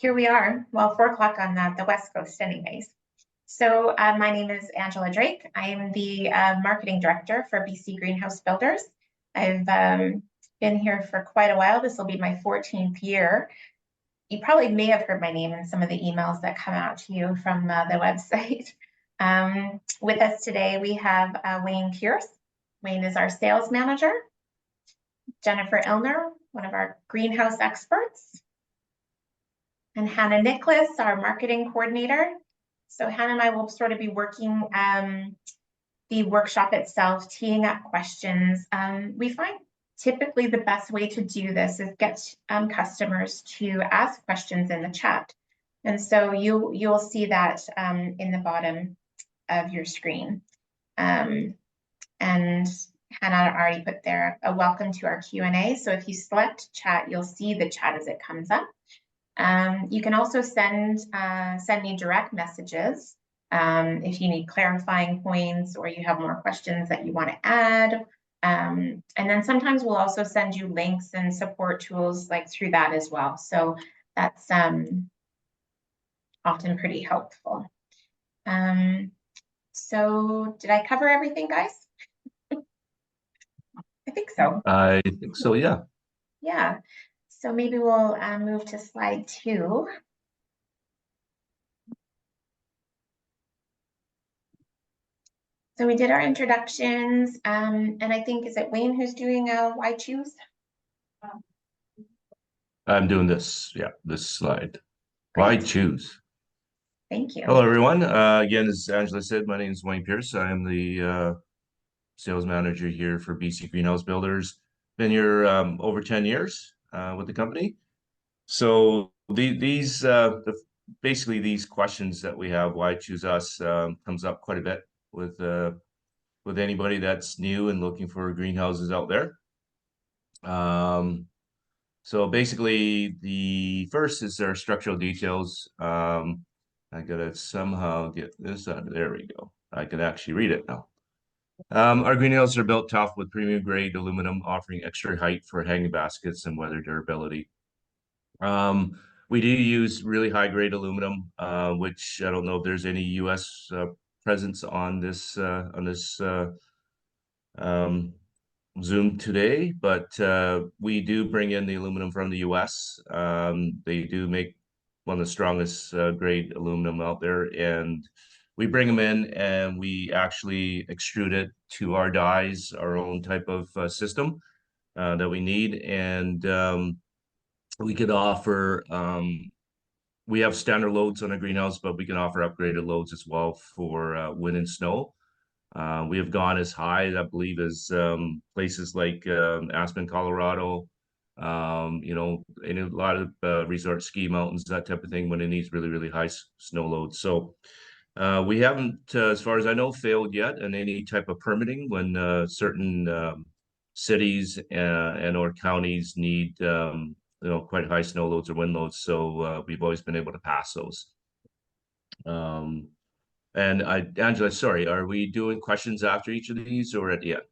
Here we are. Well, 4 o'clock on the West Coast anyways. So my name is Angela Drake. I am the marketing director for BC Greenhouse Builders. I've been here for quite a while. This will be my 14th year. You probably may have heard my name in some of the emails that come out to you from the website. With us today, we have Wayne Pierce. Wayne is our sales manager. Jennifer Illner, one of our greenhouse experts. And Hannah Nicholas, our marketing coordinator. So Hannah and I will sort of be working the workshop itself, teeing up questions. We find typically the best way to do this is get customers to ask questions in the chat. And so you'll see that in the bottom of your screen. And Hannah already put there a welcome to our Q&A. So if you select chat, you'll see the chat as it comes up. You can also send me direct messages if you need clarifying points or you have more questions that you want to add. And then sometimes we'll also send you links and support tools like through that as well. So that's often pretty helpful. So did I cover everything, guys? I think so. I think so, yeah. Yeah. So maybe we'll move to slide 2. So we did our introductions, and I think, is it Wayne who's doing why choose? I'm doing this, yeah, this slide. Great. Why choose? Thank you. Hello, everyone. Again, as Angela said, my name is Wayne Pierce. I am the sales manager here for BC Greenhouse Builders. Been here over 10 years with the company. So basically these questions that we have, why choose us, comes up quite a bit with anybody that's new and looking for greenhouses out there. So basically the first is their structural details. I gotta somehow get this out. There we go. I can actually read it now. Our greenhouses are built tough with premium grade aluminum, offering extra height for hanging baskets and weather durability. We do use really high grade aluminum, which I don't know if there's any U.S. Presence on this Zoom today, but we do bring in the aluminum from the U.S. They do make one of the strongest grade aluminum out there, and we bring them in and we actually extrude it to our dies, our own type of system that we need, and we could offer. We have standard loads on a greenhouse, but we can offer upgraded loads as well for wind and snow. We have gone as high, I believe, as places like Aspen, Colorado, you know, in a lot of resort ski mountains, that type of thing, when it needs really, really high snow loads. So we haven't, as far as I know, failed yet in any type of permitting when certain cities and or counties need, you know, quite high snow loads or wind loads. So we've always been able to pass those. And Angela, sorry, are we doing questions after each of these or at the end?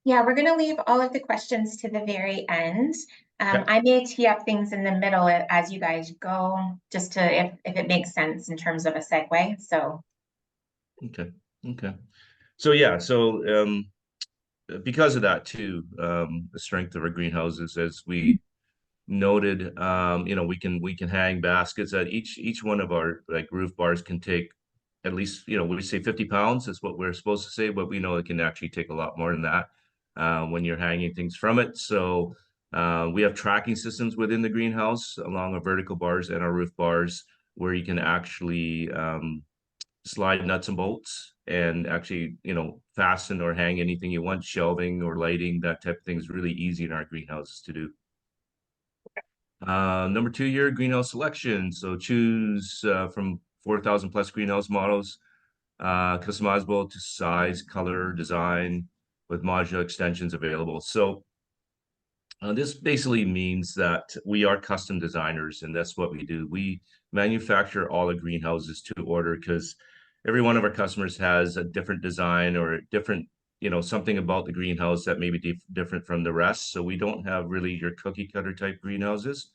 Yeah, we're going to leave all of the questions to the very end. I may tee up things in the middle as you guys go, just to if it makes sense in terms of a segue. So. Okay. So yeah, so because of that too, the strength of our greenhouses, as we noted, you know, we can hang baskets at each one of our like roof bars can take at least, you know, we say 50 pounds is what we're supposed to say, but we know it can actually take a lot more than that when you're hanging things from it. So we have tracking systems within the greenhouse along our vertical bars and our roof bars where you can actually slide nuts and bolts and actually, you know, fasten or hang anything you want, shelving or lighting, that type of thing is really easy in our greenhouses to do. Number 2, your greenhouse selection. So choose from 4,000 plus greenhouse models, customizable to size, color, design, with modular extensions available. So this basically means that we are custom designers, and that's what we do. We manufacture all the greenhouses to order because every one of our customers has a different design or a different, you know, something about the greenhouse that may be different from the rest. So we don't have really your cookie cutter type greenhouses.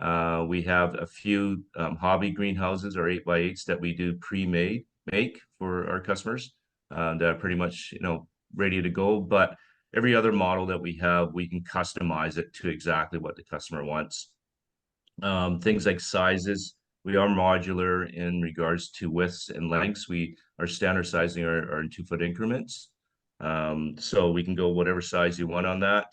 We have a few hobby greenhouses or 8x8s that we do make for our customers that are pretty much, ready to go. But every other model that we have, we can customize it to exactly what the customer wants. Things like sizes, we are modular in regards to widths and lengths. We are standard sizing are in 2-foot increments. So we can go whatever size you want on that.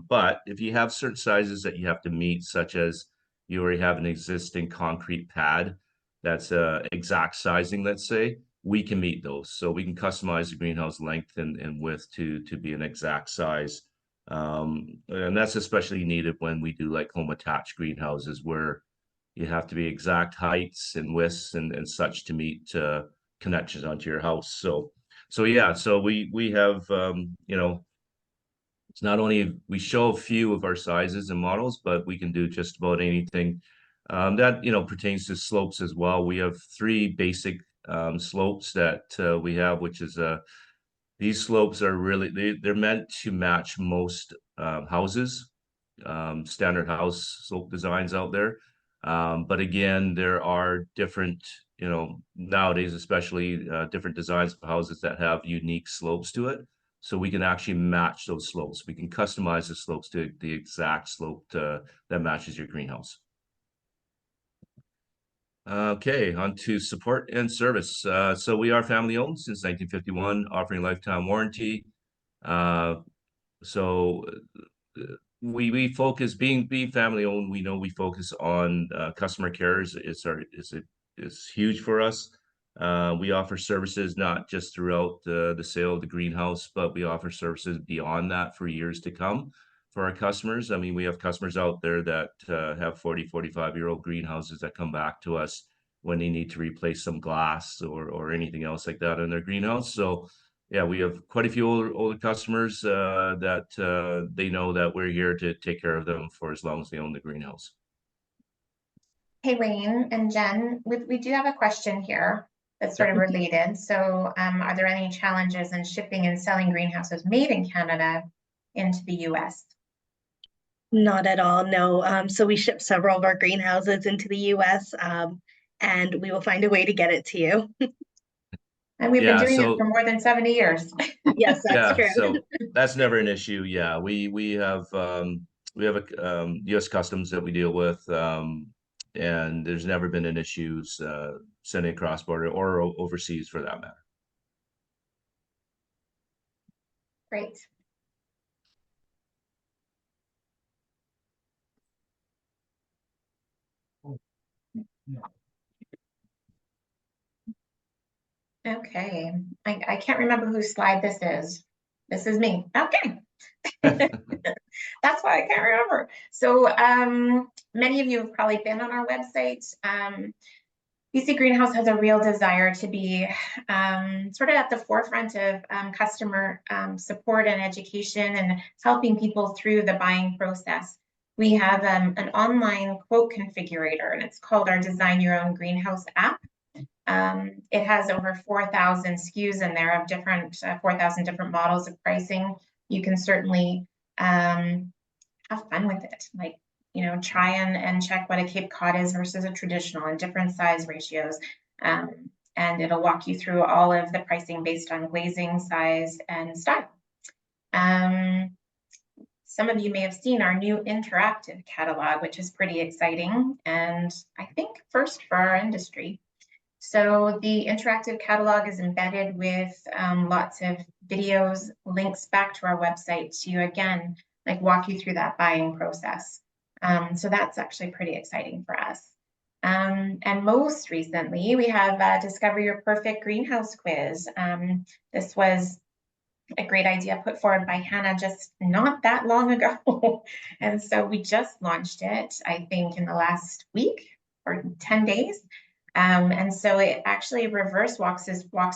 But if you have certain sizes that you have to meet, such as you already have an existing concrete pad that's exact sizing, let's say, we can meet those. So we can customize the greenhouse length and width to be an exact size. And that's especially needed when we do like home attached greenhouses where you have to be exact heights and widths and such to meet connections onto your house. So yeah, so we have it's not only we show a few of our sizes and models, but we can do just about anything that pertains to slopes as well. We have 3 basic slopes that we have, which is these slopes are really they're meant to match most houses, standard house slope designs out there. But again, there are different, nowadays especially different designs of houses that have unique slopes to it. So we can actually match those slopes. We can customize the slopes to the exact slope that matches your greenhouse. Okay, on to support and service. So we are family owned since 1951, offering lifetime warranty. So we focus being family owned. We know we focus on customer care is huge for us. We offer services not just throughout the sale of the greenhouse, but we offer services beyond that for years to come for our customers. I mean, we have customers out there that have 45-year-old greenhouses that come back to us when they need to replace some glass or anything else like that in their greenhouse. So yeah, we have quite a few older customers that they know that we're here to take care of them for as long as they own the greenhouse. Hey, Wayne and Jen, we do have a question here that's sort of related. So are there any challenges in shipping and selling greenhouses made in Canada into the US? Not at all, no. So we ship several of our greenhouses into the US, and we will find a way to get it to you. And we've been doing it for more than 70 years. Yes, that's true. So that's never an issue. Yeah, we have a U.S. Customs that we deal with, and there's never been an issue sending across border or overseas for that matter. Great. Okay, I can't remember whose slide this is. This is me. Okay. That's why I can't remember. So many of you have probably been on our website. BC Greenhouse has a real desire to be sort of at the forefront of customer support and education and helping people through the buying process. We have an online quote configurator, and it's called our Design Your Own Greenhouse app. It has over 4,000 SKUs in there of different 4,000 different models of pricing. You can certainly have fun with it, like try and check what a Cape Cod is versus a traditional and different size ratios. And it'll walk you through all of the pricing based on glazing, size, and style. Some of you may have seen our new interactive catalog, which is pretty exciting, and I think first for our industry. So the interactive catalog is embedded with lots of videos, links back to our website to, again, like walk you through that buying process. So that's actually pretty exciting for us. And most recently, we have Discover Your Perfect Greenhouse Quiz. This was a great idea put forward by Hannah just not that long ago. And so we just launched it, I think, in the last week or 10 days. And so it actually reverse walks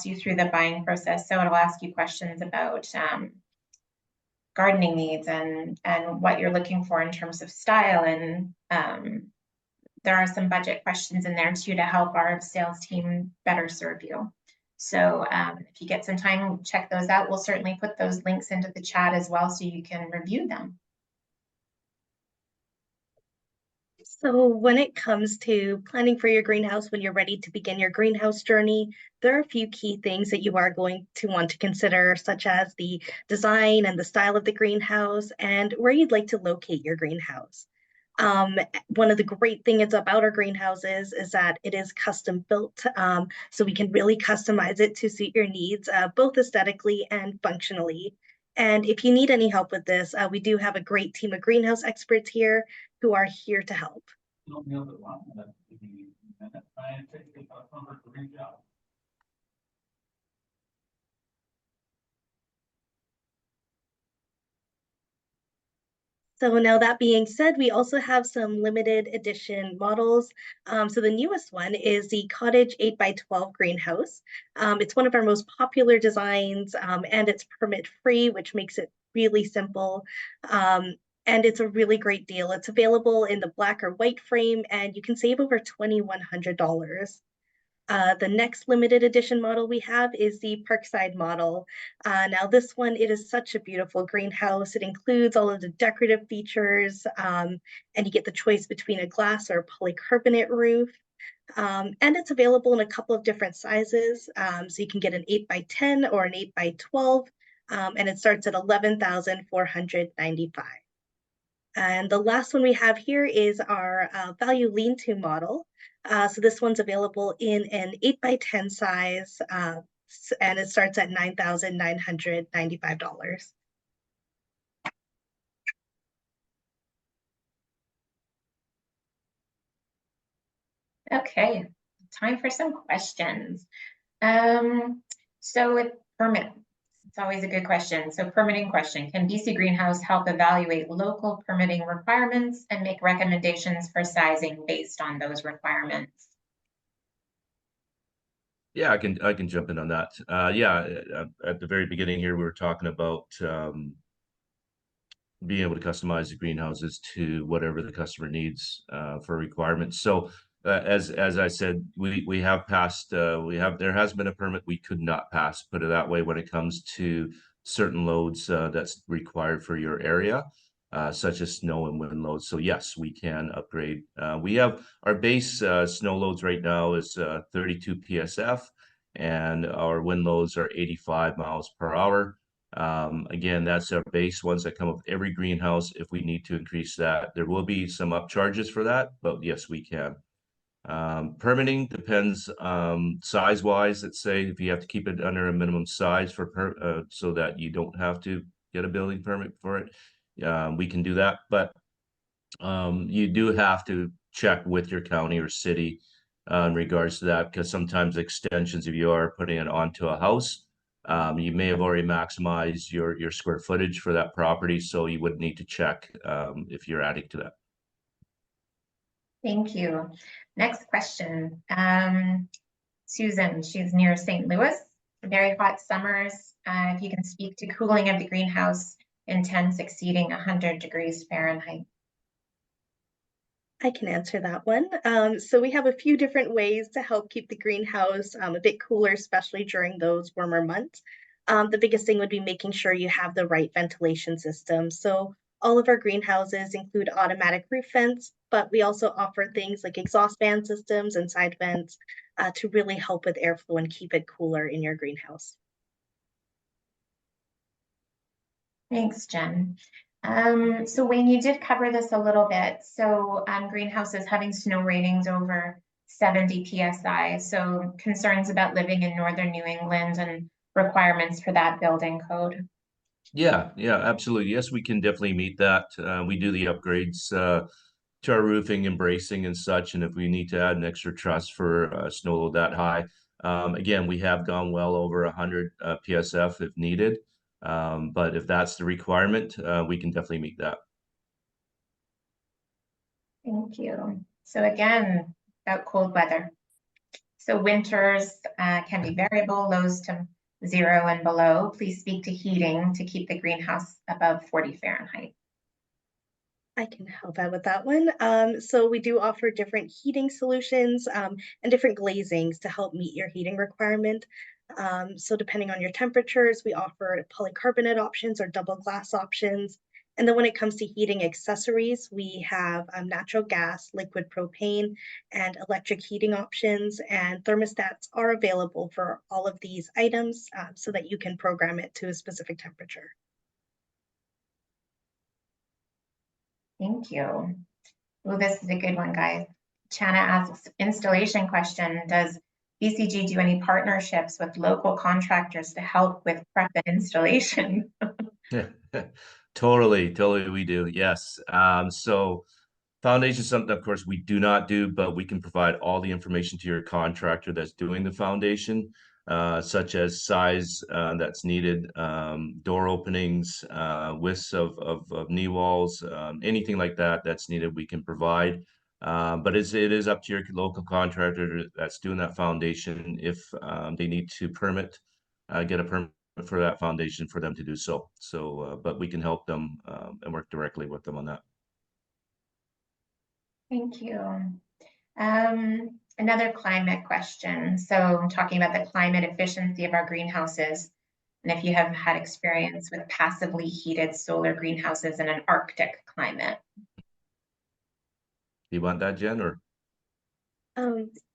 you through the buying process. So it'll ask you questions about gardening needs and what you're looking for in terms of style. And there are some budget questions in there too to help our sales team better serve you. So if you get some time, check those out. We'll certainly put those links into the chat as well so you can review them. So when it comes to planning for your greenhouse, when you're ready to begin your greenhouse journey, there are a few key things that you are going to want to consider, such as the design and the style of the greenhouse and where you'd like to locate your greenhouse. One of the great things about our greenhouses is that it is custom built, so we can really customize it to suit your needs, both aesthetically and functionally. And if you need any help with this, we do have a great team of greenhouse experts here who are here to help. So now that being said, we also have some limited edition models. So the newest one is the Cottage 8x12 greenhouse. It's one of our most popular designs, and it's permit free, which makes it really simple. And it's a really great deal. It's available in the black or white frame, and you can save over $2,100. The next limited edition model we have is the Parkside model. Now this one, it is such a beautiful greenhouse. It includes all of the decorative features, and you get the choice between a glass or polycarbonate roof. And it's available in a couple of different sizes. So you can get an 8x10 or an 8x12, and it starts at $11,495. And the last one we have here is our value lean-to model. So this one's available in an 8x10 size, and it starts at $9,995. Okay, time for some questions. So with permit, it's always a good question. So permitting question, can BC Greenhouse help evaluate local permitting requirements and make recommendations for sizing based on those requirements? Yeah, I can jump in on that. Yeah, at the very beginning here, we were talking about being able to customize the greenhouses to whatever the customer needs for requirements. So as I said, we have passed there has been a permit we could not pass, put it that way, when it comes to certain loads that's required for your area, such as snow and wind loads. So yes, we can upgrade. We have our base snow loads right now is 32 PSF, and our wind loads are 85 miles per hour. Again, that's our base ones that come with every greenhouse. If we need to increase that, there will be some upcharges for that, but yes, we can. Permitting depends size wise. Let's say if you have to keep it under a minimum size for so that you don't have to get a building permit for it, we can do that. But you do have to check with your county or city in regards to that, because sometimes extensions, if you are putting it onto a house, you may have already maximized your square footage for that property, so you would need to check if you're adding to that. Thank you. Next question. Susan, she's near St. Louis, very hot summers. If you can speak to cooling of the greenhouse in temps exceeding 100 degrees Fahrenheit. I can answer that one. So we have a few different ways to help keep the greenhouse a bit cooler, especially during those warmer months. The biggest thing would be making sure you have the right ventilation system. So all of our greenhouses include automatic roof vents, but we also offer things like exhaust fan systems and side vents to really help with airflow and keep it cooler in your greenhouse. Thanks, Jen. So Wayne, you did cover this a little bit. So greenhouses having snow ratings over 70 PSI. So concerns about living in northern New England and requirements for that building code. Yeah, absolutely. Yes, we can definitely meet that. We do the upgrades to our roofing and bracing and such, and if we need to add an extra truss for a snow load that high, again, we have gone well over 100 PSF if needed. But if that's the requirement, we can definitely meet that. Thank you. So again, about cold weather. So winters can be variable, lows to 0 and below. Please speak to heating to keep the greenhouse above 40 Fahrenheit. I can help out with that one. So we do offer different heating solutions and different glazings to help meet your heating requirement. So depending on your temperatures, we offer polycarbonate options or double glass options. And then when it comes to heating accessories, we have natural gas, liquid propane, and electric heating options. And thermostats are available for all of these items so that you can program it to a specific temperature. Thank you. Well, this is a good one, guys. Chana asks, installation question, does BCG do any partnerships with local contractors to help with prep and installation? Totally, we do. Yes. So foundation is something, of course, we do not do, but we can provide all the information to your contractor that's doing the foundation, such as size that's needed, door openings, widths of knee walls, anything like that that's needed, we can provide. But it is up to your local contractor that's doing that foundation if they need to get a permit for that foundation for them to do so. But we can help them and work directly with them on that. Thank you. Another climate question. So I'm talking about the climate efficiency of our greenhouses, and if you have had experience with passively heated solar greenhouses in an Arctic climate. Do you want that, Jen, or?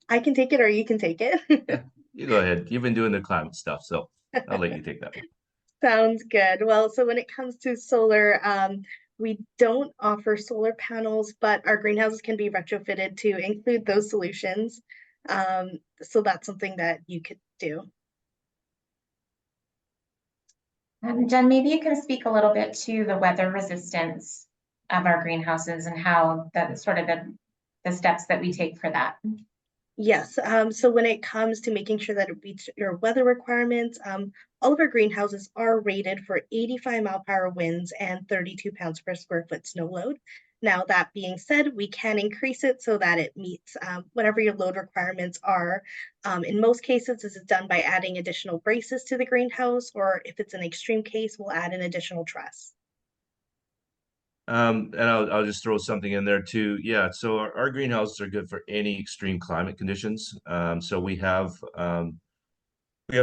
I can take it or you can take it. Yeah, you go ahead. You've been doing the climate stuff, so I'll let you take that one. Sounds good. Well, so when it comes to solar, we don't offer solar panels, but our greenhouses can be retrofitted to include those solutions. So that's something that you could do. Jen, maybe you can speak a little bit to the weather resistance of our greenhouses and how that's sort of the steps that we take for that. Yes, so when it comes to making sure that it meets your weather requirements, all of our greenhouses are rated for 85-mile-per-hour winds and 32 pounds per square foot snow load. Now, that being said, we can increase it so that it meets whatever your load requirements are. In most cases, this is done by adding additional braces to the greenhouse, or if it's an extreme case, we'll add an additional truss. And I'll just throw something in there too. Yeah, so our greenhouses are good for any extreme climate conditions. So we have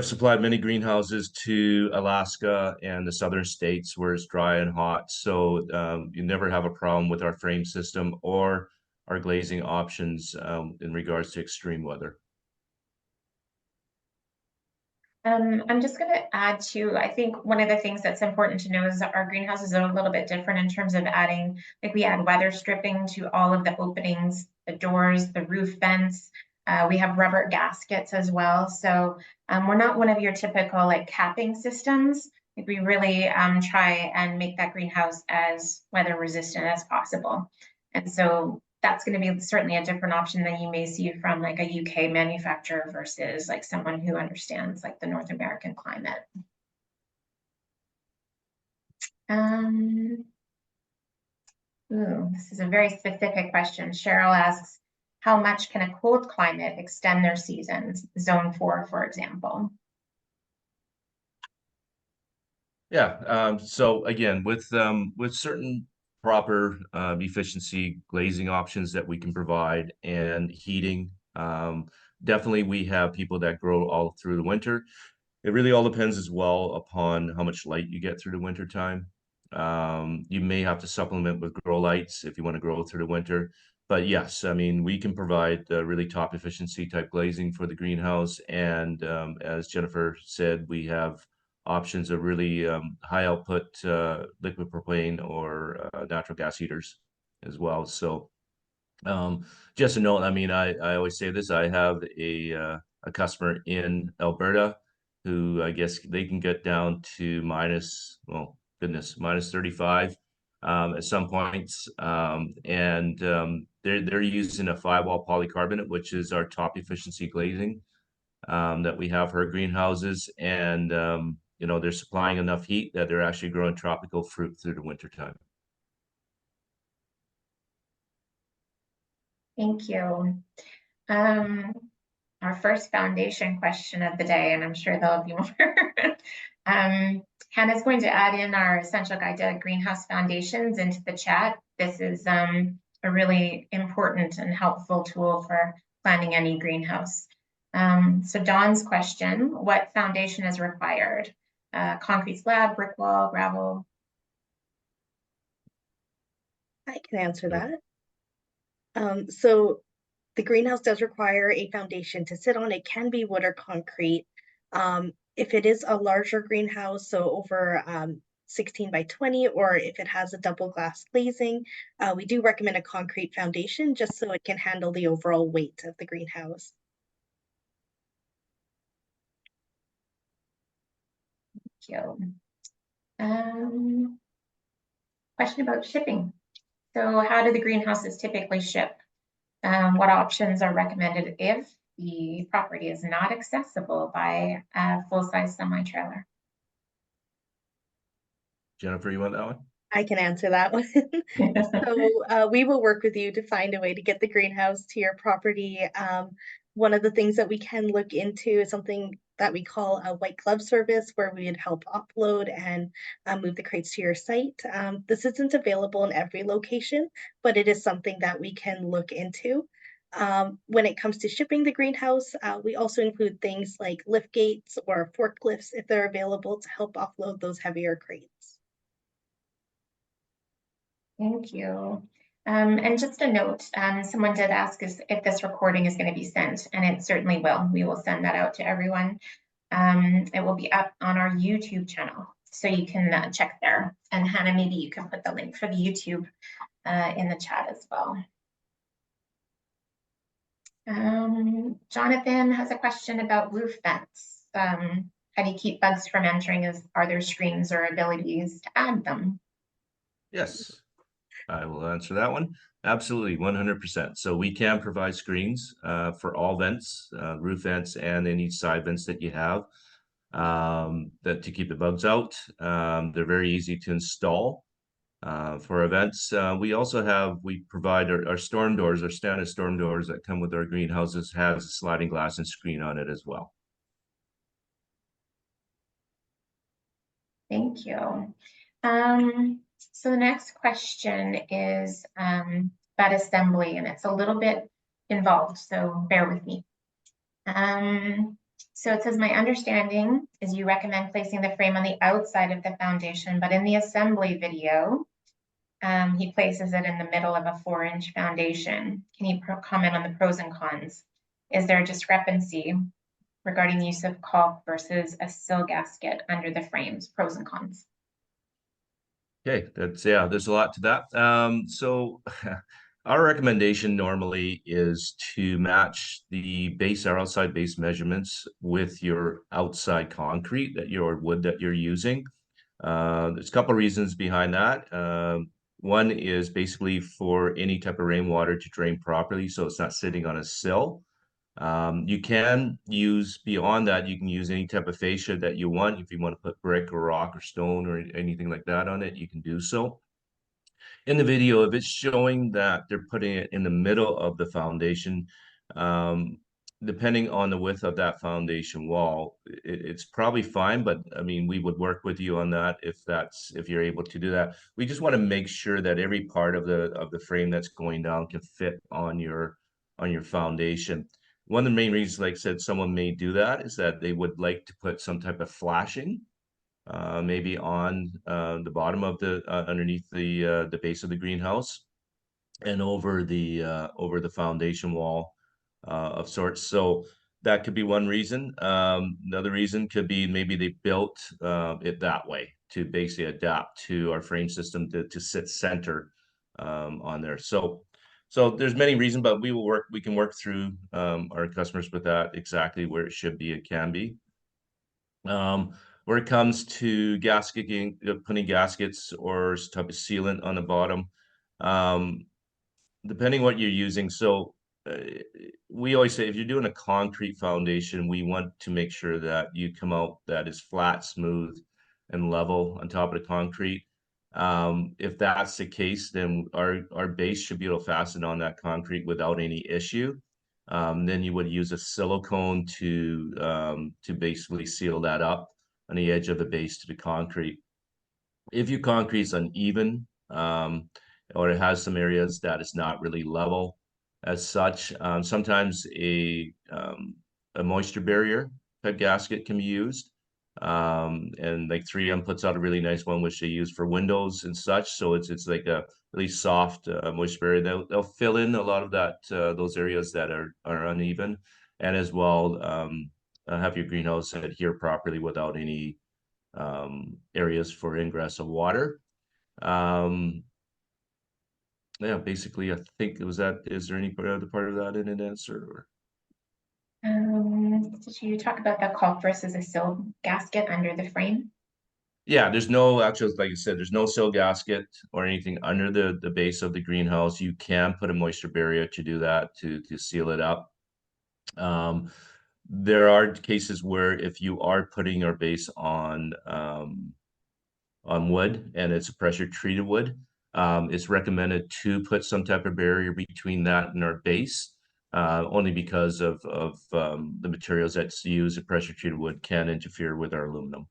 supplied many greenhouses to Alaska and the southern states where it's dry and hot. So you never have a problem with our frame system or our glazing options in regards to extreme weather. I'm just going to add to, I think one of the things that's important to know is that our greenhouses are a little bit different in terms of adding, like we add weather stripping to all of the openings, the doors, the roof vents. We have rubber gaskets as well. So we're not one of your typical like capping systems. Like we really try and make that greenhouse as weather resistant as possible. And so that's going to be certainly a different option than you may see from like a UK manufacturer versus like someone who understands like the North American climate. This is a very specific question. Cheryl asks, how much can a cold climate extend their seasons? Zone 4, for example. Yeah, so again, with certain proper efficiency glazing options that we can provide and heating, definitely we have people that grow all through the winter. It really all depends as well upon how much light you get through the winter time. You may have to supplement with grow lights if you want to grow through the winter. But yes, I mean, we can provide really top efficiency type glazing for the greenhouse. And as Jennifer said, we have options of really high output liquid propane or natural gas heaters as well. So just a note, I mean, I always say this, I have a customer in Alberta who I guess they can get down to minus 35 at some points. And they're using a 5-wall polycarbonate, which is our top efficiency glazing that we have for our greenhouses. And you know, they're supplying enough heat that they're actually growing tropical fruit through the winter time. Thank you. Our first foundation question of the day, and I'm sure there'll be more. Hannah's going to add in our essential guide to greenhouse foundations into the chat. This is a really important and helpful tool for planning any greenhouse. So Dawn's question, what foundation is required? Concrete slab, brick wall, gravel? I can answer Sure. that. So the greenhouse does require a foundation to sit on. It can be wood or concrete. If it is a larger greenhouse, so over 16 by 20, or if it has a double glass glazing, we do recommend a concrete foundation just so it can handle the overall weight of the greenhouse. Thank you. Question about shipping. So how do the greenhouses typically ship? What options are recommended if the property is not accessible by a full-size semi-trailer? Jennifer, you want that one? I can answer that one. So we will work with you to find a way to get the greenhouse to your property. One of the things that we can look into is something that we call a white glove service, where we would help upload and move the crates to your site. This isn't available in every location, but it is something that we can look into. When it comes to shipping the greenhouse, we also include things like lift gates or forklifts if they're available to help offload those heavier crates. Thank you. And just a note, someone did ask us if this recording is going to be sent, and it certainly will. We will send that out to everyone. It will be up on our YouTube channel, so you can check there. And Hannah, maybe you can put the link for the YouTube in the chat as well. Jonathan has a question about roof vents. How do you keep bugs from entering? Are there screens or abilities to add them? Yes, I will answer that one. Absolutely, 100%. So we can provide screens for all vents, roof vents, and any side vents that you have that to keep the bugs out. They're very easy to install for events. We provide our storm doors, our standard storm doors that come with our greenhouses, has a sliding glass and screen on it as well. Thank you. So the next question is about assembly, and it's a little bit involved, so bear with me. So it says, my understanding is you recommend placing the frame on the outside of the foundation, but in the assembly video, he places it in the middle of a 4-inch foundation. Can you comment on the pros and cons? Is there a discrepancy regarding the use of caulk versus a sill gasket under the frames? Pros and cons. Okay, there's a lot to that. So our recommendation normally is to match our outside base measurements with your outside concrete your wood that you're using. There's a couple of reasons behind that. One is basically for any type of rainwater to drain properly, so it's not sitting on a sill. You can use beyond that, you can use any type of fascia that you want. If you want to put brick or rock or stone or anything like that on it, you can do so. In the video, if it's showing that they're putting it in the middle of the foundation, depending on the width of that foundation wall, it's probably fine, but I mean, we would work with you on that if you're able to do that. We just want to make sure that every part of the frame that's going down can fit on your foundation. One of the main reasons, like I said, someone may do that is that they would like to put some type of flashing, maybe on the bottom of underneath the base of the greenhouse and over the foundation wall of sorts. So that could be one reason. Another reason could be maybe they built it that way to basically adapt to our frame system to sit center on there. So there's many reasons, but we can work through our customers with that exactly where it should be, it can be. Where it comes to gasketing, putting gaskets or some type of sealant on the bottom, depending what you're using. So we always say if you're doing a concrete foundation, we want to make sure that you come out that is flat, smooth, and level on top of the concrete. If that's the case, then our base should be able to fasten on that concrete without any issue. Then you would use a silicone to basically seal that up on the edge of the base to the concrete. If your concrete is uneven, or it has some areas that is not really level as such, sometimes a moisture barrier type gasket can be used. And like 3M puts out a really nice one, which they use for windows and such. So it's like a really soft moisture barrier. They'll fill in a lot of that those areas that are uneven, and as well have your greenhouse adhere properly without any areas for ingress of water. Yeah, basically, I think it was that. Is there any other part of that in an answer? Or? Did you talk about the caulk versus a sill gasket under the frame? Yeah, there's no actual, like I said, there's no sill gasket or anything under the base of the greenhouse. You can put a moisture barrier to do that to seal it up. There are cases where if you are putting your base on wood and it's a pressure treated wood, it's recommended to put some type of barrier between that and our base. Only because of the materials that's used, the pressure treated wood can interfere with our aluminum.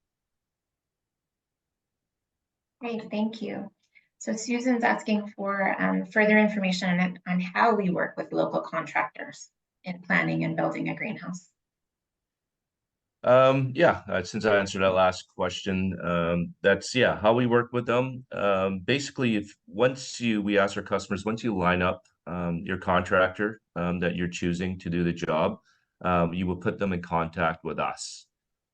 Great, thank you. So Susan's asking for further information on how we work with local contractors in planning and building a greenhouse. Yeah, since I answered that last question, that's how we work with them. Basically, if we ask our customers, once you line up your contractor that you're choosing to do the job, you will put them in contact with us.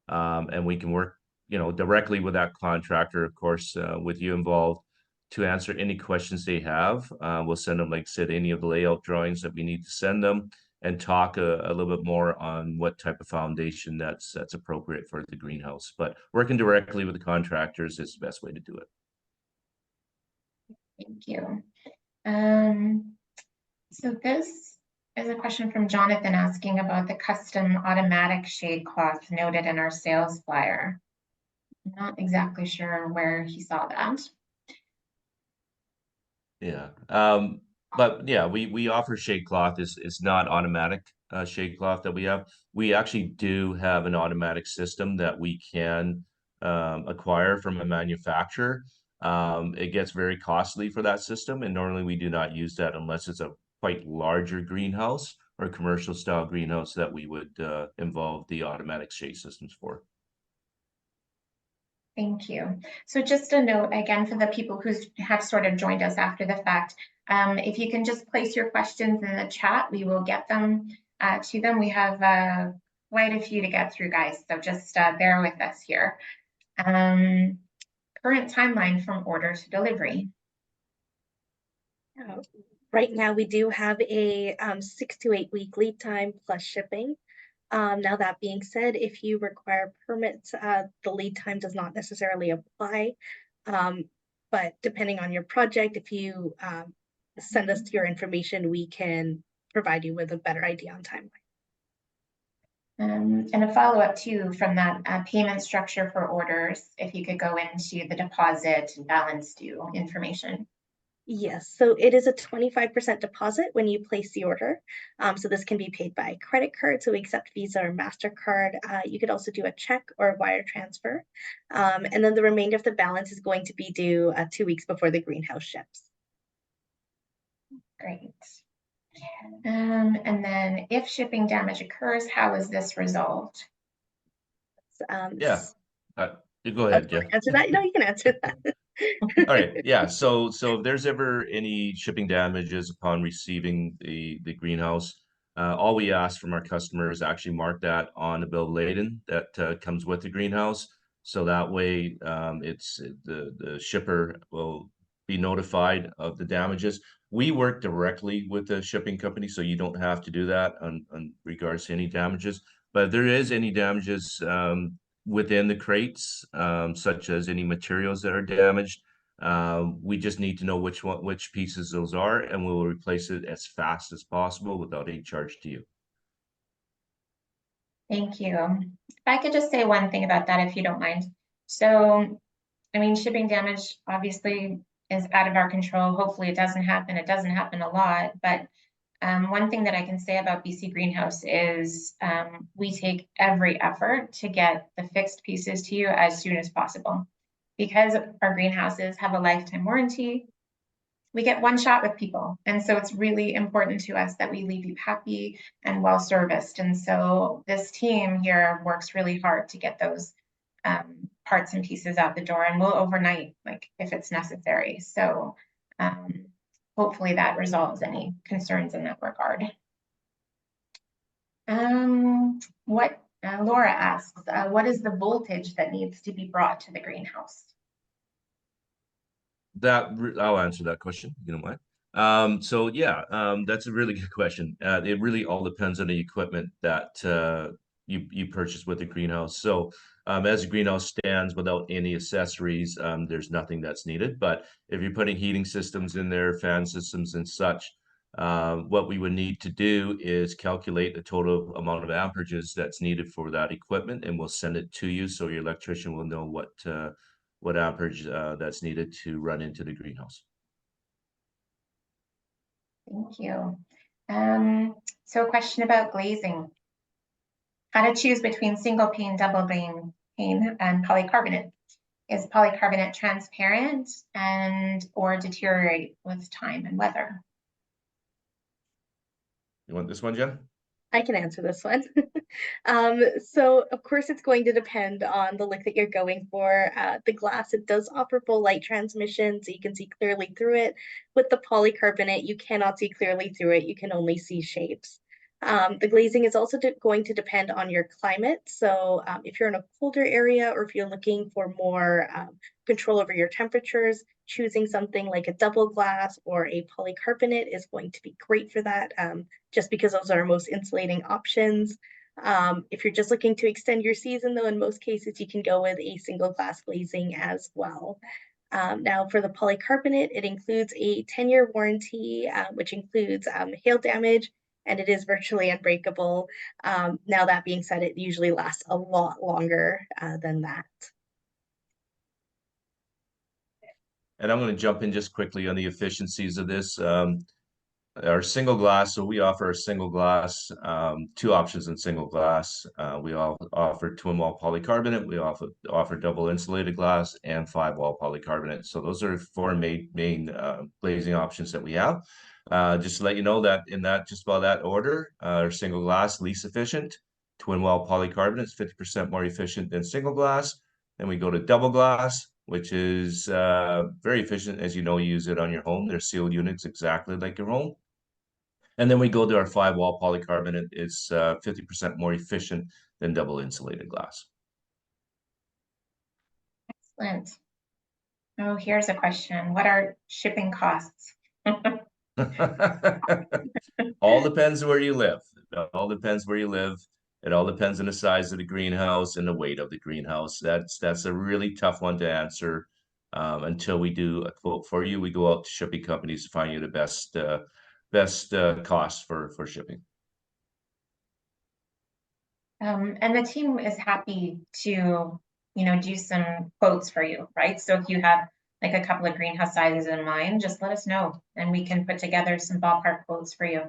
And we can work, directly with that contractor, of course, with you involved to answer any questions they have. We'll send them, like I said, any of the layout drawings that we need to send them, and talk a little bit more on what type of foundation that's appropriate for the greenhouse. But working directly with the contractors is the best way to do it. Thank you. So this is a question from Jonathan asking about the custom automatic shade cloth noted in our sales flyer. I'm not exactly sure where he saw that. Yeah. But yeah, we offer shade cloth. It's not automatic shade cloth that we have. We actually do have an automatic system that we can acquire from a manufacturer. It gets very costly for that system, and normally we do not use that unless it's a quite larger greenhouse or commercial style greenhouse that we would involve the automatic shade systems for. Thank you. So just a note again for the people who have sort of joined us after the fact, if you can just place your questions in the chat, we will get them to them. We have quite a few to get through, guys, so just bear with us here. Current timeline from order to delivery. Right now, we do have a 6 to 8 week lead time plus shipping. Now, that being said, if you require permits, the lead time does not necessarily apply. But depending on your project, if you send us your information, we can provide you with a better idea on timeline. And a follow-up too from that payment structure for orders, if you could go into the deposit and balance due information. Yes, so it is a 25% deposit when you place the order. So this can be paid by credit card, so we accept Visa or MasterCard. You could also do a check or a wire transfer. And then the remainder of the balance is going to be due 2 weeks before the greenhouse ships. Great. And then if shipping damage occurs, how is this resolved? Yeah, go ahead, Jeff. Answer that? No, you can answer that. All right, yeah. So if there's ever any shipping damages upon receiving the greenhouse, all we ask from our customers actually mark that on the bill of lading that comes with the greenhouse. So that way, it's the shipper will be notified of the damages. We work directly with the shipping company, so you don't have to do that on regards to any damages. But if there is any damages within the crates, such as any materials that are damaged, we just need to know which pieces those are, and we will replace it as fast as possible without any charge to you. Thank you. If I could just say one thing about that, if you don't mind. So, I mean, shipping damage obviously is out of our control. Hopefully it doesn't happen. It doesn't happen a lot, but one thing that I can say about BC Greenhouse is we take every effort to get the fixed pieces to you as soon as possible. Because our greenhouses have a lifetime warranty, we get one shot with people. And so it's really important to us that we leave you happy and well serviced. And so this team here works really hard to get those parts and pieces out the door, and we'll overnight, like if it's necessary. So hopefully that resolves any concerns in that regard. Laura asks, what is the voltage that needs to be brought to the greenhouse? I'll answer that question, you know what? So yeah, that's a really good question. It really all depends on the equipment that you purchase with the greenhouse. So as the greenhouse stands without any accessories, there's nothing that's needed. But if you're putting heating systems in there, fan systems and such, what we would need to do is calculate the total amount of amperages that's needed for that equipment, and we'll send it to you so your electrician will know what amperage that's needed to run into the greenhouse. Thank you. So a question about glazing. How to choose between single pane, double pane, and polycarbonate. Is polycarbonate transparent or deteriorate with time and weather? You want this one, Jen? I can answer this one. So of course it's going to depend on the look that you're going for. The glass, it does offer full light transmission, so you can see clearly through it. With the polycarbonate, you cannot see clearly through it. You can only see shapes. The glazing is also going to depend on your climate. So if you're in a colder area, or if you're looking for more control over your temperatures, choosing something like a double glass or a polycarbonate is going to be great for that, just because those are our most insulating options. If you're just looking to extend your season, though, in most cases, you can go with a single glass glazing as well. Now for the polycarbonate, it includes a 10-year warranty, which includes hail damage, and it is virtually unbreakable. Now that being said, it usually lasts a lot longer than that. And I'm going to jump in just quickly on the efficiencies of this. Our single glass, so we offer a single glass, two options in single glass. We all offer twin wall polycarbonate, we offer double insulated glass, and 5-wall polycarbonate. So those are four main glazing options that we have. Just to let you know that in that just about that order, our single glass least efficient, twin wall polycarbonate is 50% more efficient than single glass. Then we go to double glass, which is very efficient. As you know, you use it on your home. They're sealed units exactly like your home. And then we go to our 5-wall polycarbonate. It's 50% more efficient than double insulated glass. Excellent. Oh, here's a question. What are shipping costs? All depends where you live. It all depends where you live. It all depends on the size of the greenhouse and the weight of the greenhouse. That's a really tough one to answer. Until we do a quote for you, we go out to shipping companies to find you the best cost for shipping. And the team is happy to, do some quotes for you, right? So if you have like a couple of greenhouse sizes in mind, just let us know and we can put together some ballpark quotes for you.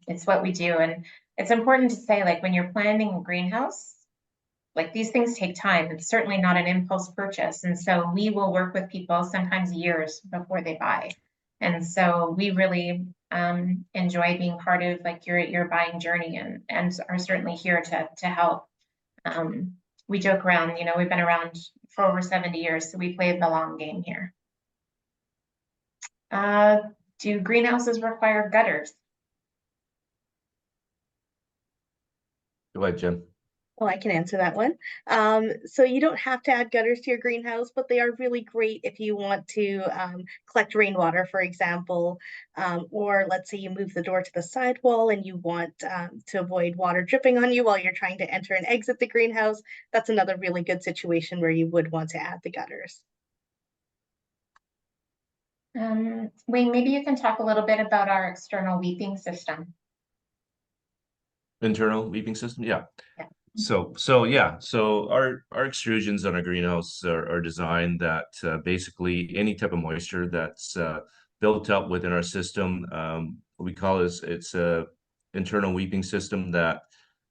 It's what we do. And it's important to say, like, when you're planning a greenhouse, like, these things take time. It's certainly not an impulse purchase. And so we will work with people sometimes years before they buy. And so we really enjoy being part of like your buying journey, and are certainly here to help. We joke around, we've been around for over 70 years, so we played the long game here. Do greenhouses require gutters? Go ahead, Jen. Oh, I can answer that one. So you don't have to add gutters to your greenhouse, but they are really great if you want to collect rainwater, for example, or let's say you move the door to the side wall and you want to avoid water dripping on you while you're trying to enter and exit the greenhouse. That's another really good situation where you would want to add the gutters. Wayne, maybe you can talk a little bit about our external weeping system. Internal weeping system, yeah. So our extrusions on our greenhouse are designed that basically any type of moisture that's built up within our system, what we call it's a internal weeping system, that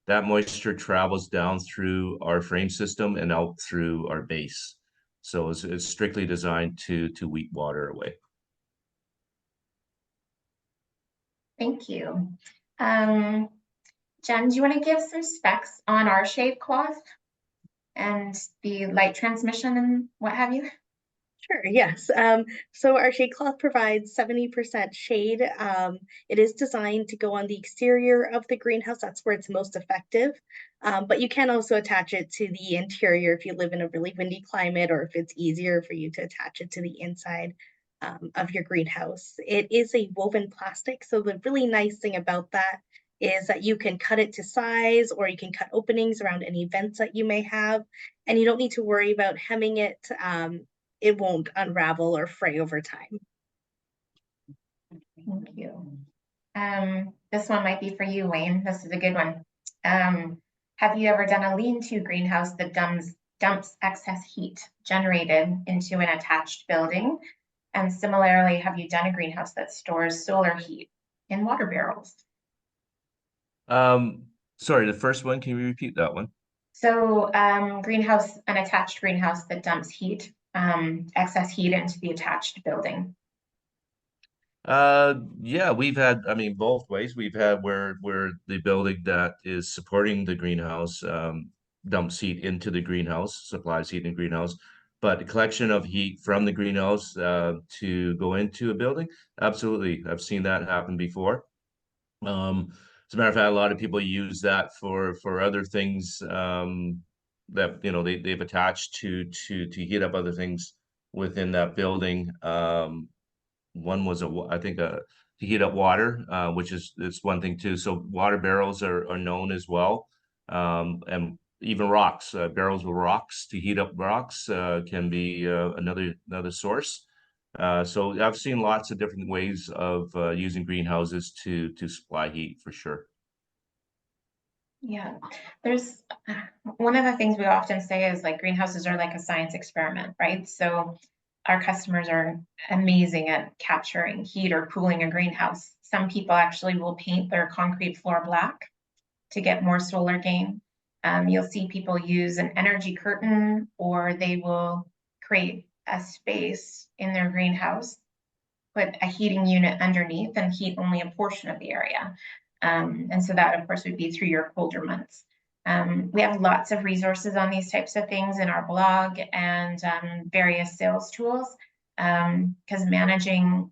moisture travels down through our frame system and out through our base. So it's strictly designed to weep water away. Thank you. Jen, do you want to give some specs on our shade cloth? and the light transmission and what have you? Sure, yes. So our shade cloth provides 70% shade. It is designed to go on the exterior of the greenhouse. That's where it's most effective. But you can also attach it to the interior if you live in a really windy climate, or if it's easier for you to attach it to the inside of your greenhouse. It is a woven plastic. So the really nice thing about that is that you can cut it to size, or you can cut openings around any vents that you may have, and you don't need to worry about hemming it. It won't unravel or fray over time. Thank you. This one might be for you, Wayne. This is a good one. Have you ever done a lean-to greenhouse that dumps excess heat generated into an attached building? And similarly, have you done a greenhouse that stores solar heat in water barrels? Sorry, the first one, can you repeat that one? So greenhouse, an attached greenhouse that dumps heat, excess heat into the attached building. Yeah, we've had, I mean, both ways. We've had where the building that is supporting the greenhouse dumps heat into the greenhouse, supplies heat in the greenhouse. But the collection of heat from the greenhouse to go into a building, absolutely. I've seen that happen before. As a matter of fact, a lot of people use that for other things that they've attached to heat up other things within that building. One was I think to heat up water, which is it's one thing too. So water barrels are known as well, and even rocks, barrels with rocks to heat up rocks can be another source. So I've seen lots of different ways of using greenhouses to supply heat for sure. Yeah, there's one of the things we often say is like greenhouses are like a science experiment, right? So our customers are amazing at capturing heat or cooling a greenhouse. Some people actually will paint their concrete floor black to get more solar gain. You'll see people use an energy curtain, or they will create a space in their greenhouse, put a heating unit underneath and heat only a portion of the area. And so that, of course, would be through your colder months. We have lots of resources on these types of things in our blog and various sales tools, because managing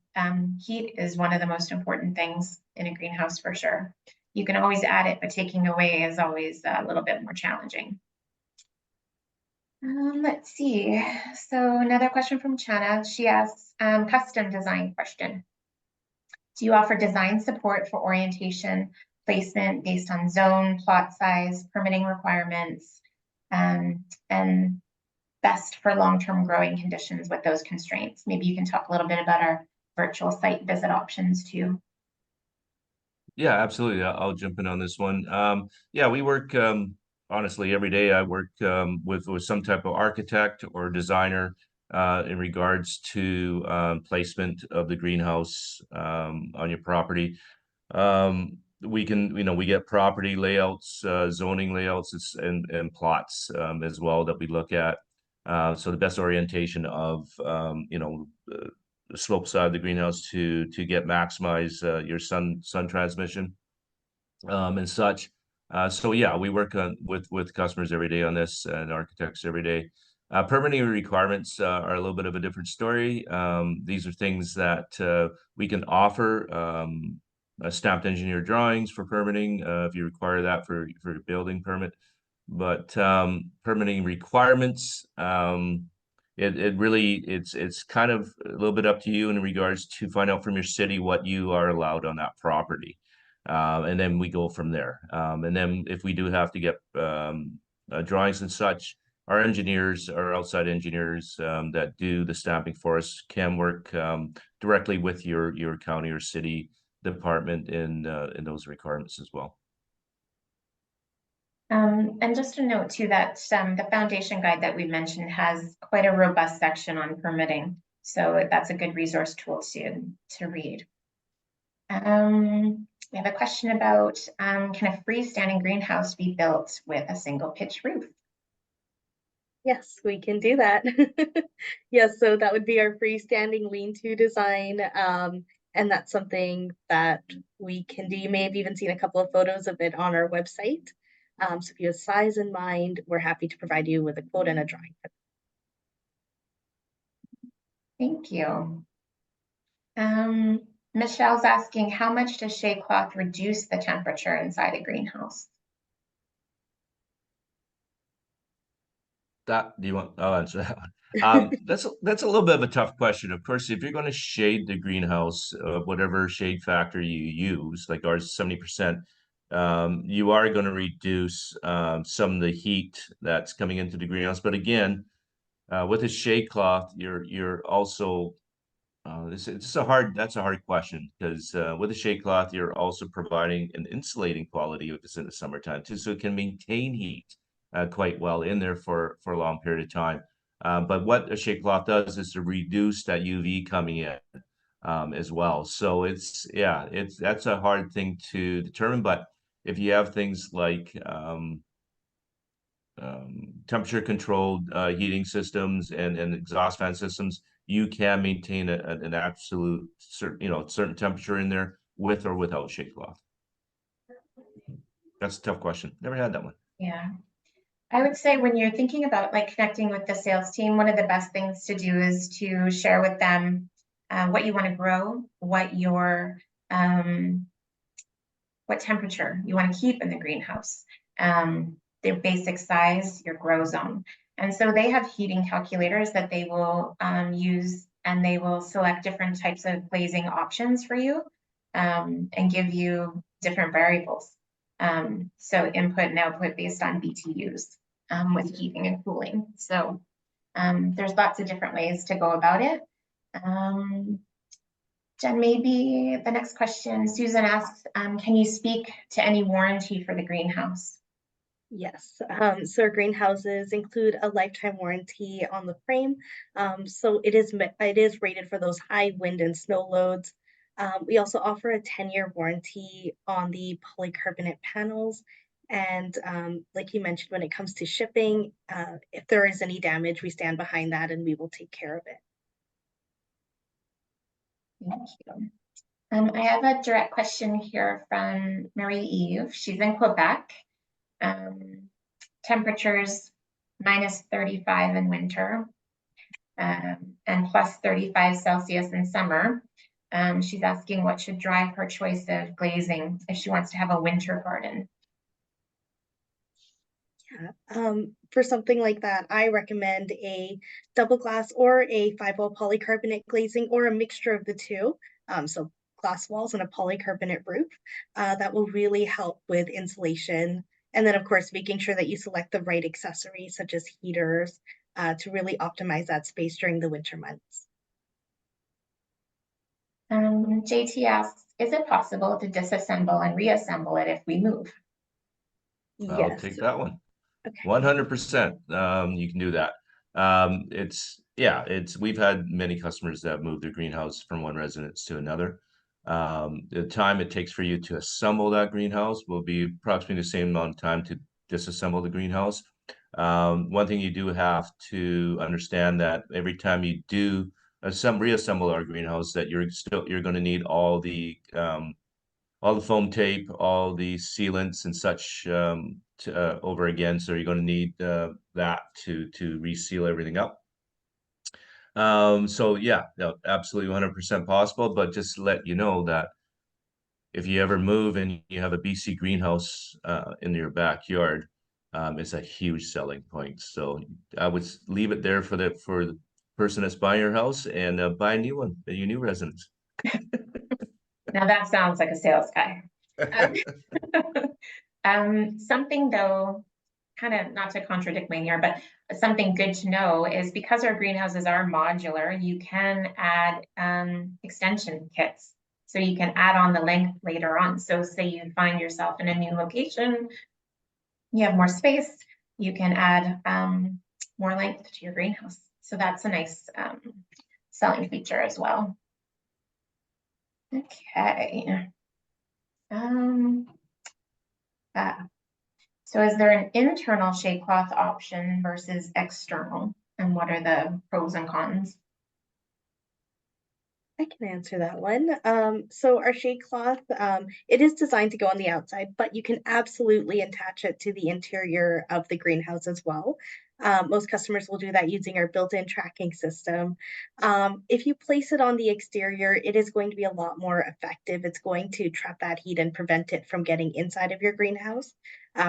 heat is one of the most important things in a greenhouse for sure. You can always add it, but taking away is always a little bit more challenging. Let's see. So another question from Chana. She asks, custom design question. Do you offer design support for orientation placement based on zone, plot size, permitting requirements, and best for long-term growing conditions with those constraints? Maybe you can talk a little bit about our virtual site visit options too. Yeah, absolutely. I'll jump in on this one. Yeah, we work honestly every day. I work with some type of architect or designer in regards to placement of the greenhouse on your property. We can, we get property layouts, zoning layouts, and plots as well that we look at. So the best orientation of the slope side of the greenhouse to get maximize your sun transmission and such. So yeah, we work with customers every day on this and architects every day. Permitting requirements are a little bit of a different story. These are things that we can offer stamped engineer drawings for permitting if you require that for your building permit. But permitting requirements, it really it's kind of a little bit up to you in regards to find out from your city what you are allowed on that property. And then we go from there. And then if we do have to get drawings and such, our engineers, our outside engineers that do the stamping for us can work directly with your county or city department in those requirements as well. And just a note too that the foundation guide that we mentioned has quite a robust section on permitting. So that's a good resource tool to read. We have a question about, can a freestanding greenhouse be built with a single pitch roof? Yes, we can do that. Yes, so that would be our freestanding lean-to design. And that's something that we can do. You may have even seen a couple of photos of it on our website. So if you have size in mind, we're happy to provide you with a quote and a drawing. Thank you. Michelle's asking, how much does shade cloth reduce the temperature inside a greenhouse? Do you want? I'll answer that one. That's a little bit of a tough question. Of course, if you're going to shade the greenhouse, whatever shade factor you use, like ours, 70%, you are going to reduce some of the heat that's coming into the greenhouse. But again, with a shade cloth, you're also that's a hard question because with a shade cloth, you're also providing an insulating quality of this in the summertime too, so it can maintain heat quite well in there for a long period of time. But what a shade cloth does is to reduce that UV coming in as well. So that's a hard thing to determine. But if you have things like temperature controlled heating systems and exhaust fan systems, you can maintain an absolute certain temperature in there with or without shade cloth. That's a tough question. Never had that one. Yeah. I would say when you're thinking about like connecting with the sales team, one of the best things to do is to share with them what you want to grow, what temperature you want to keep in the greenhouse, their basic size, your grow zone. And so they have heating calculators that they will use, and they will select different types of glazing options for you and give you different variables. So input and output based on BTUs with heating and cooling. So there's lots of different ways to go about it. Jen, maybe the next question, Susan asks, can you speak to any warranty for the greenhouse? Yes, so our greenhouses include a lifetime warranty on the frame. So it is rated for those high wind and snow loads. We also offer a 10-year warranty on the polycarbonate panels. And like you mentioned, when it comes to shipping, if there is any damage, we stand behind that and we will take care of it. Thank you. I have a direct question here from Marie-Eve. She's in Quebec. Temperatures -35 in winter and +35 Celsius in summer. She's asking what should drive her choice of glazing if she wants to have a winter garden. Yeah, for something like that, I recommend a double glass or a 5-wall polycarbonate glazing or a mixture of the two. So glass walls and a polycarbonate roof. That will really help with insulation. And then, of course, making sure that you select the right accessories, such as heaters, to really optimize that space during the winter months. JT asks, is it possible to disassemble and reassemble it if we move? Yes. I'll take that one. Okay. 100%. You can do that. We've had many customers that have moved their greenhouse from one residence to another. The time it takes for you to assemble that greenhouse will be approximately the same amount of time to disassemble the greenhouse. One thing you do have to understand that every time you do reassemble our greenhouse, that you're going to need all the foam tape, all the sealants and such over again. So you're going to need that to reseal everything up. So yeah, no, absolutely 100% possible. But just to let you know that if you ever move and you have a BC greenhouse in your backyard, it's a huge selling point. So I would leave it there for the person that's buying your house and buy a new one, your new residence. Now that sounds like a sales guy. Something though, kind of not to contradict Wayne here, but something good to know is because our greenhouses are modular, you can add extension kits. So you can add on the length later on. So say you find yourself in a new location, you have more space, you can add more length to your greenhouse. So that's a nice selling feature as well. Okay. So is there an internal shade cloth option versus external? And what are the pros and cons? I can answer that one. So our shade cloth, it is designed to go on the outside, but you can absolutely attach it to the interior of the greenhouse as well. Most customers will do that using our built-in tracking system. If you place it on the exterior, it is going to be a lot more effective. It's going to trap that heat and prevent it from getting inside of your greenhouse.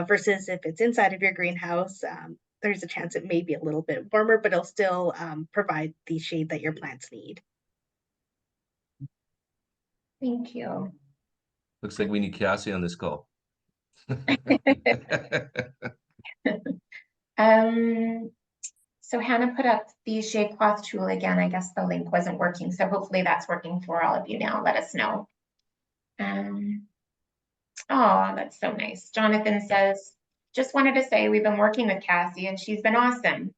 Versus if it's inside of your greenhouse, there's a chance it may be a little bit warmer, but it'll still provide the shade that your plants need. Thank you. Looks like we need Cassie on this call. So Hannah put up the shade cloth tool again. I guess the link wasn't working, so hopefully that's working for all of you now. Let us know. Oh, that's so nice. Jonathan says, just wanted to say we've been working with Cassie and she's been awesome.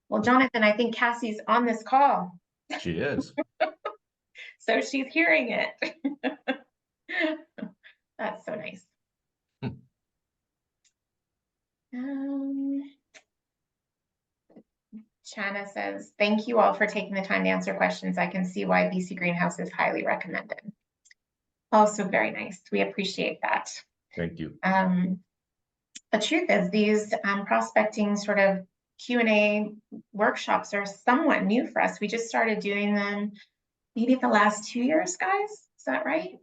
Well, Jonathan, I think Cassie's on this call. She is. So she's hearing it. That's so nice. Chana says, thank you all for taking the time to answer questions. I can see why BC Greenhouse is highly recommended. Also very nice. We appreciate that. Thank you. The truth is these prospecting sort of Q&A workshops are somewhat new for us. We just started doing them maybe the last 2 years, guys. Is that right?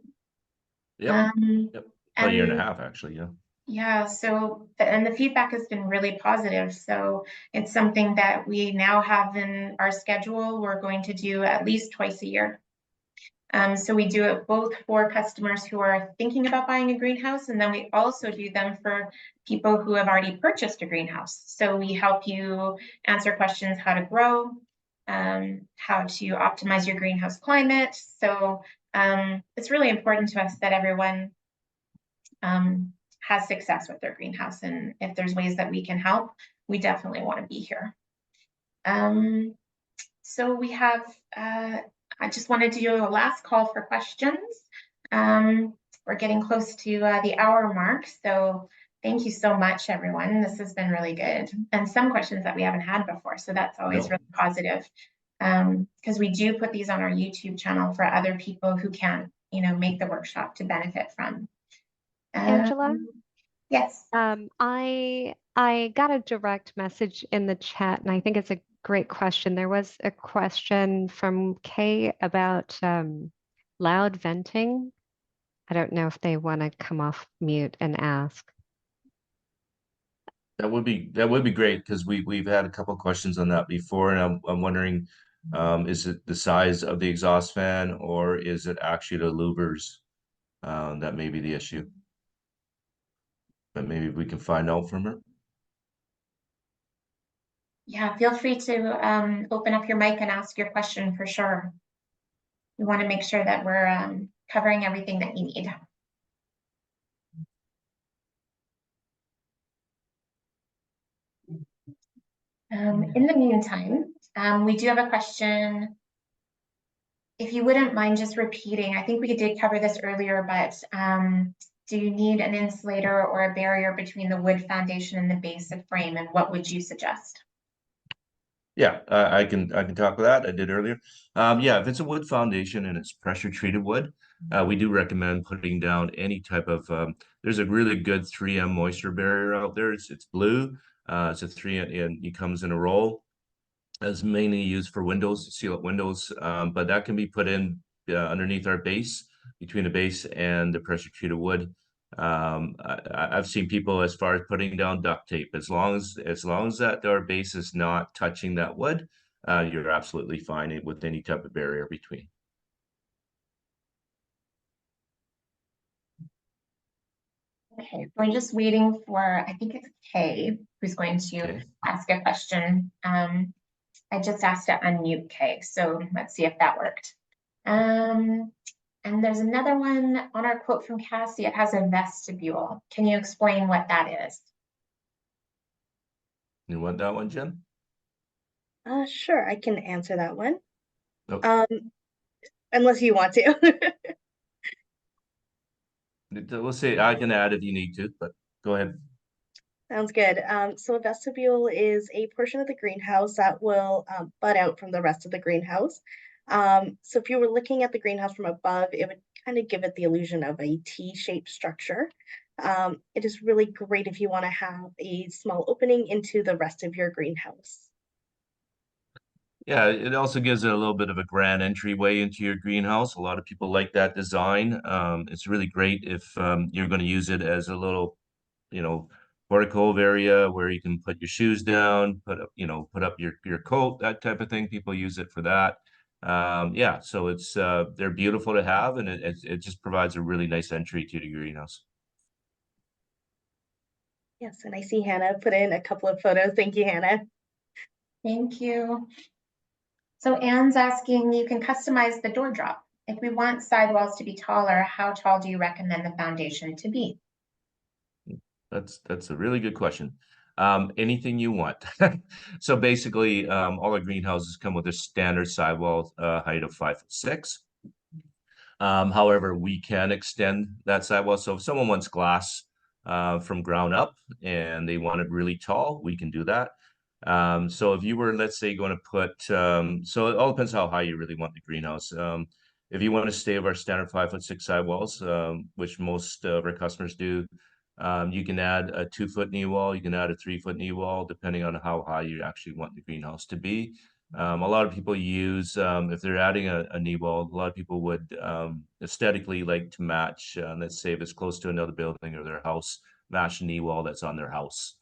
Yep. Yep. About a year and a and half, actually. Yeah. Yeah, so and the feedback has been really positive. So it's something that we now have in our schedule. We're going to do at least twice a year. So we do it both for customers who are thinking about buying a greenhouse, and then we also do them for people who have already purchased a greenhouse. So we help you answer questions how to grow, how to optimize your greenhouse climate. So it's really important to us that everyone has success with their greenhouse, and if there's ways that we can help, we definitely want to be here. So we have, I just wanted to do a last call for questions. We're getting close to the hour mark, so thank you so much, everyone. This has been really good, and some questions that we haven't had before, so that's always really positive. Because we do put these on our YouTube channel for other people who can't, make the workshop to benefit from. Angela? Yes. I got a direct message in the chat, and I think it's a great question. There was a question from Kay about loud venting. I don't know if they want to come off mute and ask. That would be great, because we've had a couple of questions on that before, and I'm wondering, is it the size of the exhaust fan, or is it actually the louvers that may be the issue? But maybe we can find out from her. Yeah, feel free to open up your mic and ask your question for sure. We want to make sure that we're covering everything that you need. In the meantime, we do have a question. If you wouldn't mind just repeating, I think we did cover this earlier, but do you need an insulator or a barrier between the wood foundation and the base of frame, and what would you suggest? Yeah, I can talk with that. I did earlier. Yeah, if it's a wood foundation and it's pressure treated wood, we do recommend putting down any type of. There's a really good 3M moisture barrier out there. It's blue. It's a 3M, and it comes in a roll. It's mainly used for windows, to seal up windows, but that can be put in underneath our base, between the base and the pressure treated wood. I've seen people as far as putting down duct tape. As long as that our base is not touching that wood, you're absolutely fine with any type of barrier between. Okay, we're just waiting for, I think it's Kay, who's going to ask a question. I just asked to unmute Kay, so let's see if that worked. And there's another one on our quote from Cassie. It has a vestibule. Can you explain what that is? You want that one, Jen? Sure, I can answer that one. Oh. Unless you want to. We'll see. I can add if you need to, but go ahead. Sounds good. So a vestibule is a portion of the greenhouse that will bud out from the rest of the greenhouse. So if you were looking at the greenhouse from above, it would kind of give it the illusion of a T-shaped structure. It is really great if you want to have a small opening into the rest of your greenhouse. Yeah, it also gives it a little bit of a grand entryway into your greenhouse. A lot of people like that design. It's really great if you're going to use it as a little, portico area where you can put your shoes down, put up your coat, that type of thing. People use it for that. Yeah, so it's they're beautiful to have, and it just provides a really nice entry to the greenhouse. Yes, and I see Hannah put in a couple of photos. Thank you, Hannah. Thank you. So Anne's asking, you can customize the door drop. If we want sidewalls to be taller, how tall do you recommend the foundation to be? That's a really good question. Anything you want. So basically, all our greenhouses come with a standard sidewall height of 5'6". However, we can extend that sidewall. So if someone wants glass from ground up and they want it really tall, we can do that. So if you were, let's say, going to put, so it all depends how high you really want the greenhouse. If you want to stay with our standard 5'6" sidewalls, which most of our customers do, you can add a 2-foot knee wall, you can add a 3-foot knee wall, depending on how high you actually want the greenhouse to be. A lot of people use, if they're adding a knee wall, a lot of people would aesthetically like to match, let's say if it's close to another building or their house, match the knee wall that's on their house.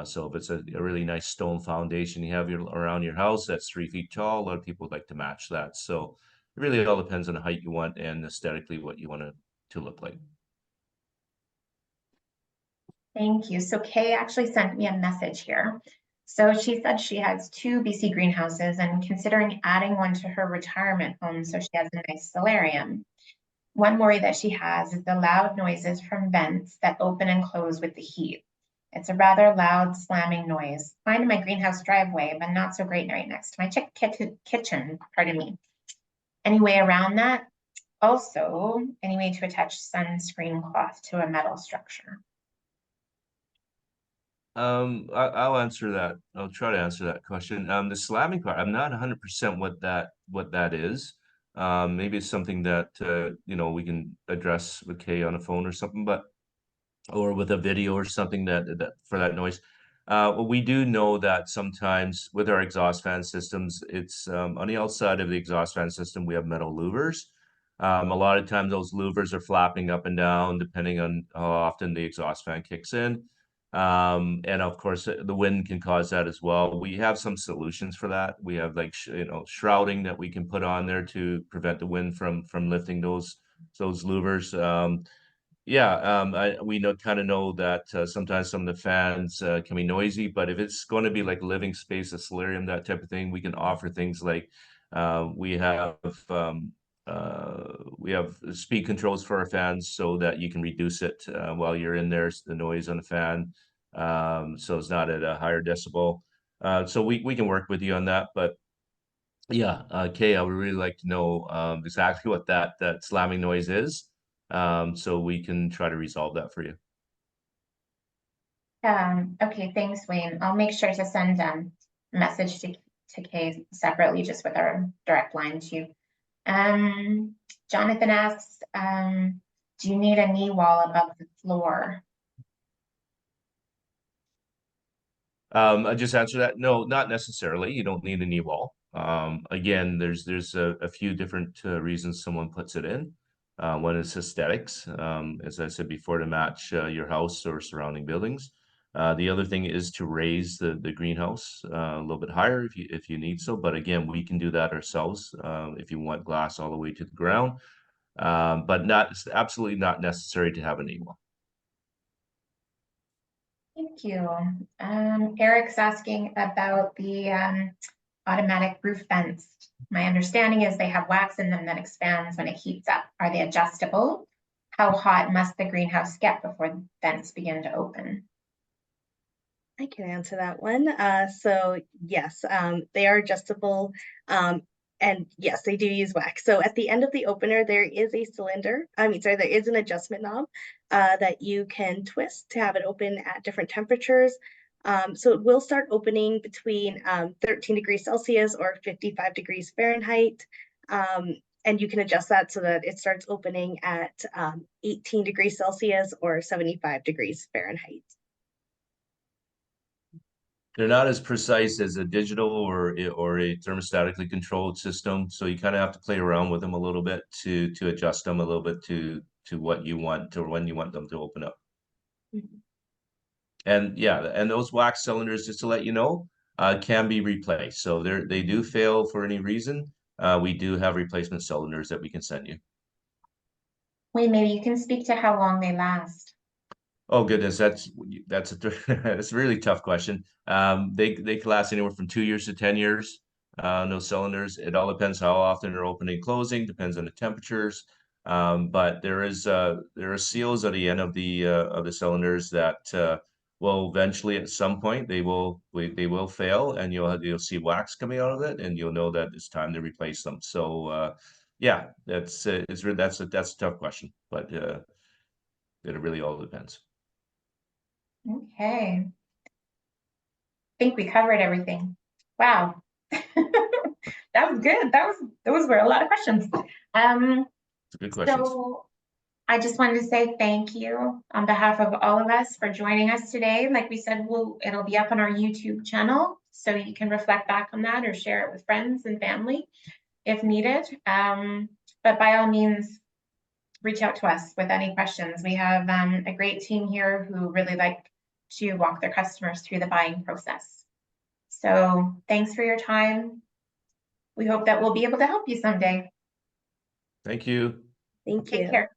So if it's a really nice stone foundation you have around your house that's 3 feet tall, a lot of people would like to match that. So it really all depends on the height you want and aesthetically what you want it to look like. Thank you. So Kay actually sent me a message here. So she said she has 2 BC greenhouses and considering adding one to her retirement home so she has a nice solarium. One worry that she has is the loud noises from vents that open and close with the heat. It's a rather loud slamming noise. Fine in my greenhouse driveway, but not so great right next to my kitchen, pardon me. Any way around that? Also, any way to attach sunscreen cloth to a metal structure? I'll answer that. I'll try to answer that question. The slamming part, I'm not 100% what that is. Maybe it's something that we can address with Kay on a phone or something, or with a video or something that for that noise. Well, we do know that sometimes with our exhaust fan systems, it's on the outside of the exhaust fan system, we have metal louvers. A lot of times those louvers are flapping up and down depending on how often the exhaust fan kicks in. And of course, the wind can cause that as well. We have some solutions for that. We have like shrouding that we can put on there to prevent the wind from lifting those louvers. We kind of know that sometimes some of the fans can be noisy, but if it's going to be like living space, a solarium, that type of thing, we can offer things like we have speed controls for our fans so that you can reduce it while you're in there, the noise on the fan, so it's not at a higher decibel. So we can work with you on that, but yeah, Kay, I would really like to know exactly what that slamming noise is, so we can try to resolve that for you. Okay, thanks, Wayne. I'll make sure to send a message to Kay separately, just with our direct line to you. Jonathan asks, do you need a knee wall above the floor? I just answer that. No, not necessarily. You don't need a knee wall. Again, there's a few different reasons someone puts it in. One is aesthetics, as I said before, to match your house or surrounding buildings. The other thing is to raise the greenhouse a little bit higher if you need so. But again, we can do that ourselves if you want glass all the way to the ground. But absolutely not necessary to have a knee wall. Thank you. Eric's asking about the automatic roof vents. My understanding is they have wax in them that expands when it heats up. Are they adjustable? How hot must the greenhouse get before the vents begin to open? I can answer that one. So yes, they are adjustable. And yes, they do use wax. So at the end of the opener, there is a there is an adjustment knob that you can twist to have it open at different temperatures. So it will start opening between 13 degrees Celsius or 55 degrees Fahrenheit. And you can adjust that so that it starts opening at 18 degrees Celsius or 75 degrees Fahrenheit. They're not as precise as a digital or a thermostatically controlled system, so you kind of have to play around with them a little bit to adjust them a little bit to what you want or when you want them to open up. Mhm. And yeah, and those wax cylinders, just to let you know, can be replaced. So they do fail for any reason. We do have replacement cylinders that we can send you. Wait, maybe you can speak to how long they last. Oh goodness, that's a that's a really tough question. They can last anywhere from 2 years to 10 years. No cylinders. It all depends how often they're opening and closing. Depends on the temperatures. But there are seals at the end of the cylinders that will eventually at some point they will fail, and you'll see wax coming out of it, and you'll know that it's time to replace them. So yeah, that's a tough question, but it really all depends. Okay. I think we covered everything. Wow. That was good. Those were a lot of questions. It's a good question. So I just wanted to say thank you on behalf of all of us for joining us today. Like we said, it'll be up on our YouTube channel, so you can reflect back on that or share it with friends and family if needed. But by all means, reach out to us with any questions. We have a great team here who really like to walk their customers through the buying process. So thanks for your time. We hope that we'll be able to help you someday. Thank you. Thank Take you. care.